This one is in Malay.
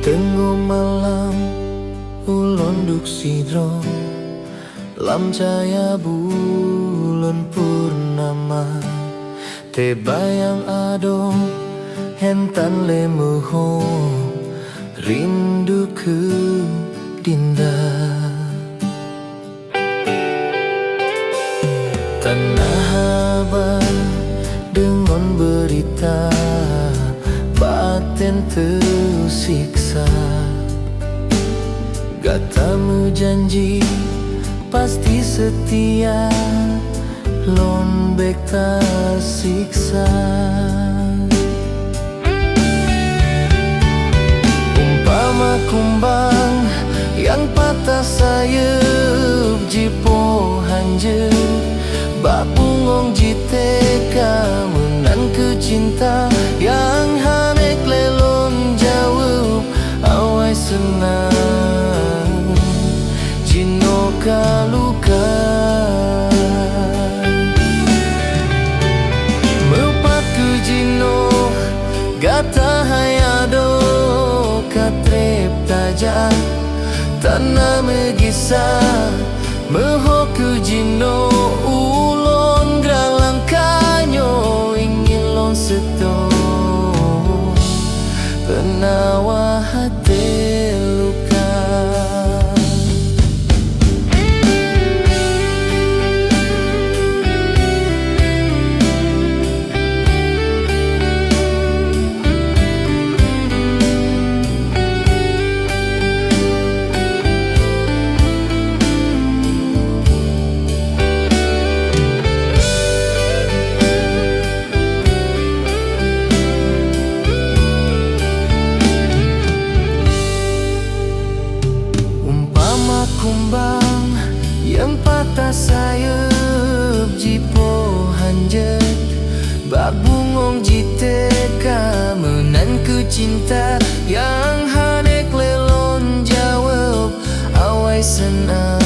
Tengok malam ulon duk sidro, lam cahaya bulan purnama, te bayang ado hentan lemuho, rindu ke dinda. Tanah haba dengan berita, batin tersiksa. Katamu janji pasti setia, lon bek tak siksa. Umpama kumbang yang patah sayap, jipo hanje bak bungong jiteka, menan ke cinta yang hanek lelon jawab awai senang jino kaluka. Mepat ke jino gata hayado katrep taja tanah megisa, meho ke jino ulon grang langkanyo ingin lon seto penawa hati luka. Kumbang yang patah sayap, jipo hanjet bak bungong jiteka, menan ke cinta yang hanek lelon jawab awai senang